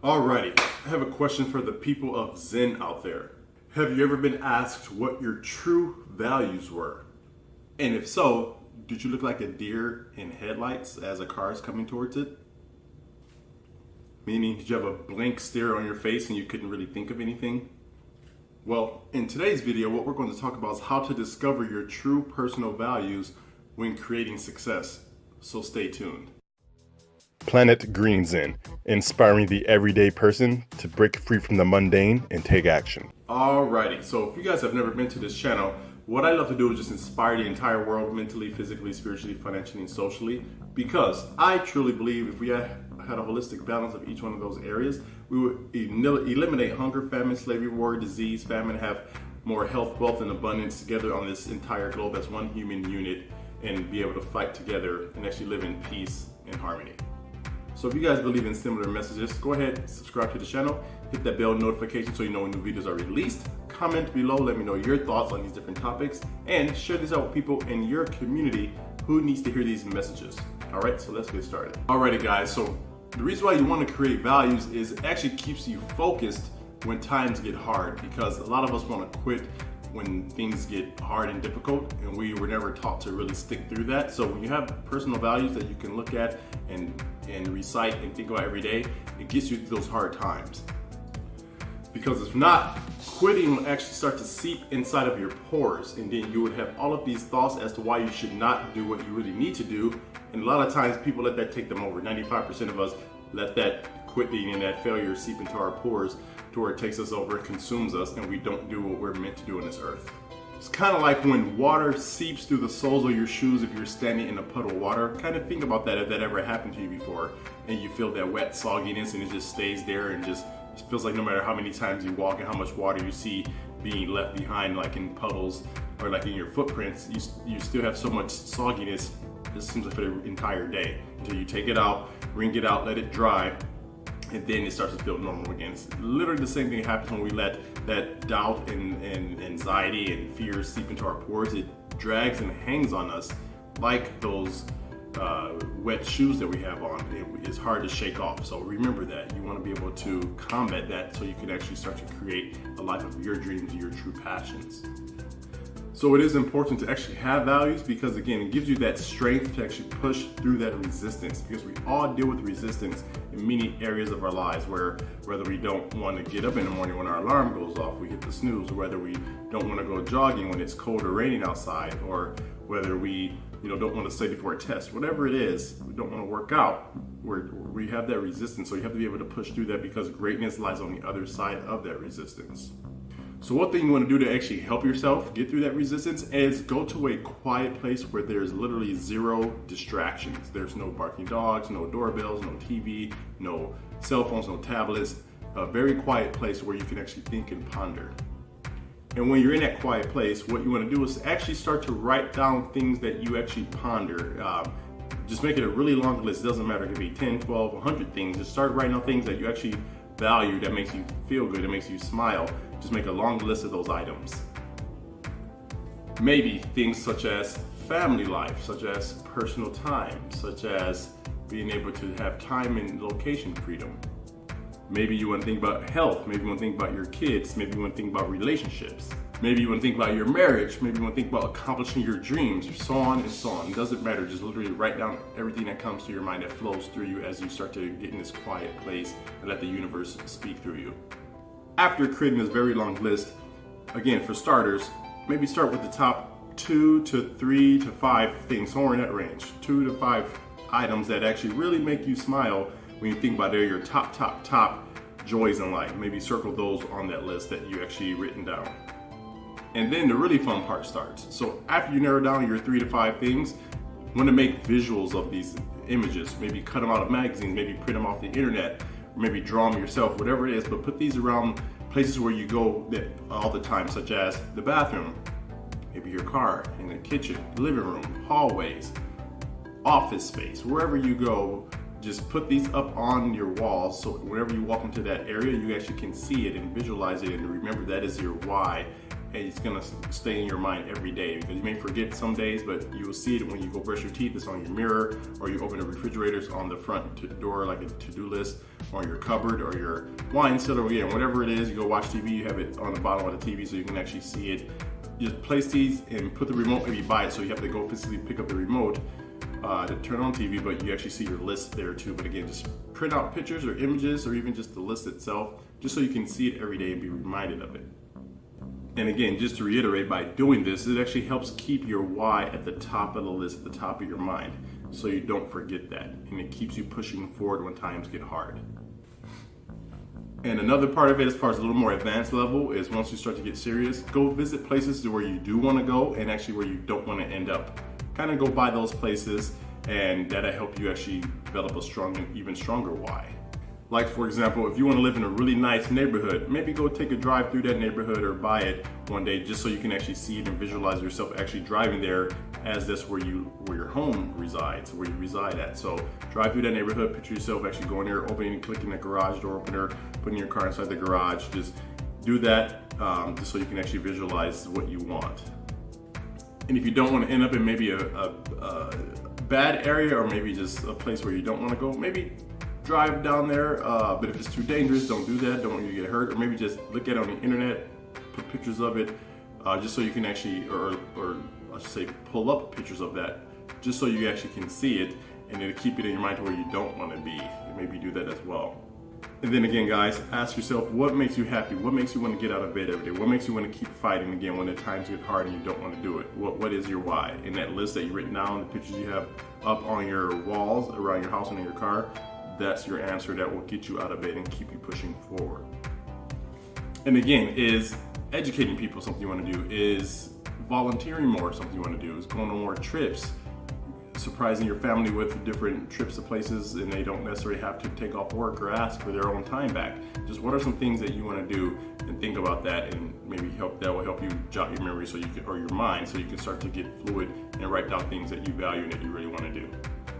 Alrighty, I have a question for the people of Zen out there. Have you ever been asked what your true values were? And if so, did you look like a deer in headlights as a car is coming towards it? Meaning, did you have a blank stare on your face and you couldn't really think of anything? Well, in today's video, what we're going to talk about is how to discover your true personal values when creating success. So stay tuned. Planet Green Zen, inspiring the everyday person to break free from the mundane and take action. Alrighty, so if you guys have never been to this channel, what I love to do is just inspire the entire world mentally, physically, spiritually, financially, and socially, because I truly believe if we had a holistic balance of each one of those areas, we would eliminate hunger, famine, slavery, war, disease, famine, have more health, wealth, and abundance together on this entire globe as one human unit, and be able to fight together and actually live in peace and harmony. So if you guys believe in similar messages, go ahead, subscribe to the channel, hit that bell notification so you know when new videos are released. Comment below, let me know your thoughts on these different topics, and share this out with people in your community who needs to hear these messages. All right, so let's get started. Alrighty guys, so the reason why you want to create values is it actually keeps you focused when times get hard, because a lot of us want to quit when things get hard and difficult, and we were never taught to really stick through that. So when you have personal values that you can look at and recite and think about every day, it gets you through those hard times. Because if not, quitting will actually start to seep inside of your pores, and then you would have all of these thoughts as to why you should not do what you really need to do. And a lot of times people let that take them over. 95% of us let that quitting and that failure seep into our pores to where it takes us over, it consumes us, and we don't do what we're meant to do on this earth. It's kind of like when water seeps through the soles of your shoes if you're standing in a puddle of water. Kind of think about that if that ever happened to you before, and you feel that wet sogginess and it just stays there, and just it feels like no matter how many times you walk and how much water you see being left behind, like in puddles or like in your footprints, you still have so much sogginess. This seems like for the entire day until you take it out, wring it out, let it dry, and then it starts to feel normal again. It's literally the same thing happens when we let that doubt and anxiety and fear seep into our pores. It drags and hangs on us like those wet shoes that we have on. It's hard to shake off. So remember that. You want to be able to combat that so you can actually start to create a life of your dreams, your true passions. So it is important to actually have values, because again, it gives you that strength to actually push through that resistance, because we all deal with resistance in many areas of our lives, where whether we don't want to get up in the morning when our alarm goes off, we hit the snooze, or whether we don't want to go jogging when it's cold or raining outside, or whether we don't want to study for a test, whatever it is, we don't want to work out, we have that resistance. So you have to be able to push through that, because greatness lies on the other side of that resistance. So one thing you want to do to actually help yourself get through that resistance is go to a quiet place where there's literally zero distractions. There's no barking dogs, no doorbells, no TV, no cell phones, no tablets. A very quiet place where you can actually think and ponder. And when you're in that quiet place, what you want to do is actually start to write down things that you actually ponder. Just make it a really long list. It doesn't matter, it could be 10, 12, 100 things. Just start writing down things that you actually value, that makes you feel good, that makes you smile. Just make a long list of those items. Maybe things such as family life, such as personal time, such as being able to have time and location freedom. Maybe you want to think about health, maybe you want to think about your kids, maybe you want to think about relationships, maybe you want to think about your marriage, maybe you want to think about accomplishing your dreams, so on and so on. It doesn't matter, just literally write down everything that comes to your mind, that flows through you as you start to get in this quiet place and let the universe speak through you. After creating this very long list, again, for starters, maybe start with the top 2 to 3 to 5 things, somewhere in that range. 2 to 5 items that actually really make you smile when you think about they're your top joys in life. Maybe circle those on that list that you actually written down. And then the really fun part starts. So after you narrow down your 3 to 5 things, you want to make visuals of these images. Maybe cut them out of magazines, maybe print them off the internet, maybe draw them yourself, whatever it is, but put these around places where you go all the time, such as the bathroom, maybe your car, in the kitchen, living room, hallways, office space, wherever you go. Just put these up on your walls, so whenever you walk into that area, you actually can see it and visualize it, and remember that is your why and it's gonna stay in your mind every day, because you may forget some days, but you will see it when you go brush your teeth. It's on your mirror, or you open the refrigerator, it's on the front door like a to-do list, or your cupboard, or your wine cellar, again, whatever it is. You go watch TV, you have it on the bottom of the TV so you can actually see it. Just place these and put the remote, maybe buy it, so you have to go physically pick up the remote to turn on TV, but you actually see your list there too. But again, just print out pictures or images, or even just the list itself, just so you can see it every day and be reminded of it. And again, just to reiterate, by doing this, it actually helps keep your why at the top of the list, at the top of your mind, so you don't forget that, and it keeps you pushing forward when times get hard. And another part of it, as far as a little more advanced level, is once you start to get serious, go visit places to where you do want to go and actually where you don't want to end up. Kind of go by those places, and that'll help you actually develop a strong and even stronger why. Like, for example, if you want to live in a really nice neighborhood, maybe go take a drive through that neighborhood or buy it one day, just so you can actually see it and visualize yourself actually driving there, as that's where your home resides, where you reside at. So drive through that neighborhood, picture yourself actually going there, opening and clicking the garage door opener, putting your car inside the garage. Just do that just so you can actually visualize what you want. And if you don't want to end up in maybe a bad area, or maybe just a place where you don't want to go, maybe drive down there, but if it's too dangerous, don't do that. Don't want you to get hurt, or maybe just look at it on the internet, put pictures of it, just so you can actually, or I should say, pull up pictures of that, just so you actually can see it, and it'll keep it in your mind to where you don't want to be. Maybe do that as well. And then again, guys, ask yourself, what makes you happy? What makes you want to get out of bed every day? What makes you want to keep fighting again when the times get hard and you don't want to do it? What is your why? In that list that you've written down, the pictures you have up on your walls around your house and in your car, that's your answer that will get you out of bed and keep you pushing forward. And again, is educating people something you want to do? Is volunteering more something you want to do? Is going on more trips? Surprising your family with different trips to places, and they don't necessarily have to take off work or ask for their own time back. Just what are some things that you want to do, and think about that, and maybe that will help you jot your memory, so you can, or your mind, so you can start to get fluid and write down things that you value and that you really want to do.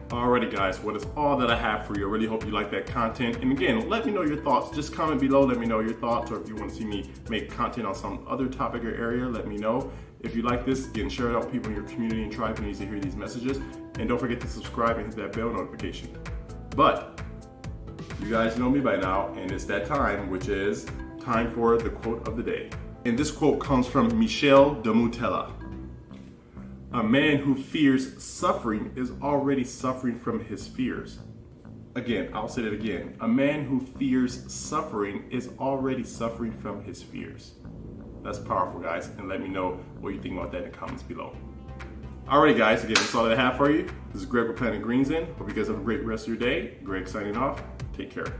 Alrighty guys, well, that's all that I have for you. I really hope you like that content. And again, let me know your thoughts. Just comment below, let me know your thoughts, or if you want to see me make content on some other topic or area, let me know. If you like this, again, share it out with people in your community and tribe who needs to hear these messages. And don't forget to subscribe and hit that bell notification. But you guys know me by now, and it's that time, which is time for the quote of the day. And this quote comes from Michel de Montella. A man who fears suffering is already suffering from his fears. Again, I'll say that again. A man who fears suffering is already suffering from his fears. That's powerful, guys, and let me know what you think about that in the comments below. Alrighty, guys, again, that's all that I have for you. This is Greg with Planet Green Zen. Hope you guys have a great rest of your day. Greg signing off. Take care.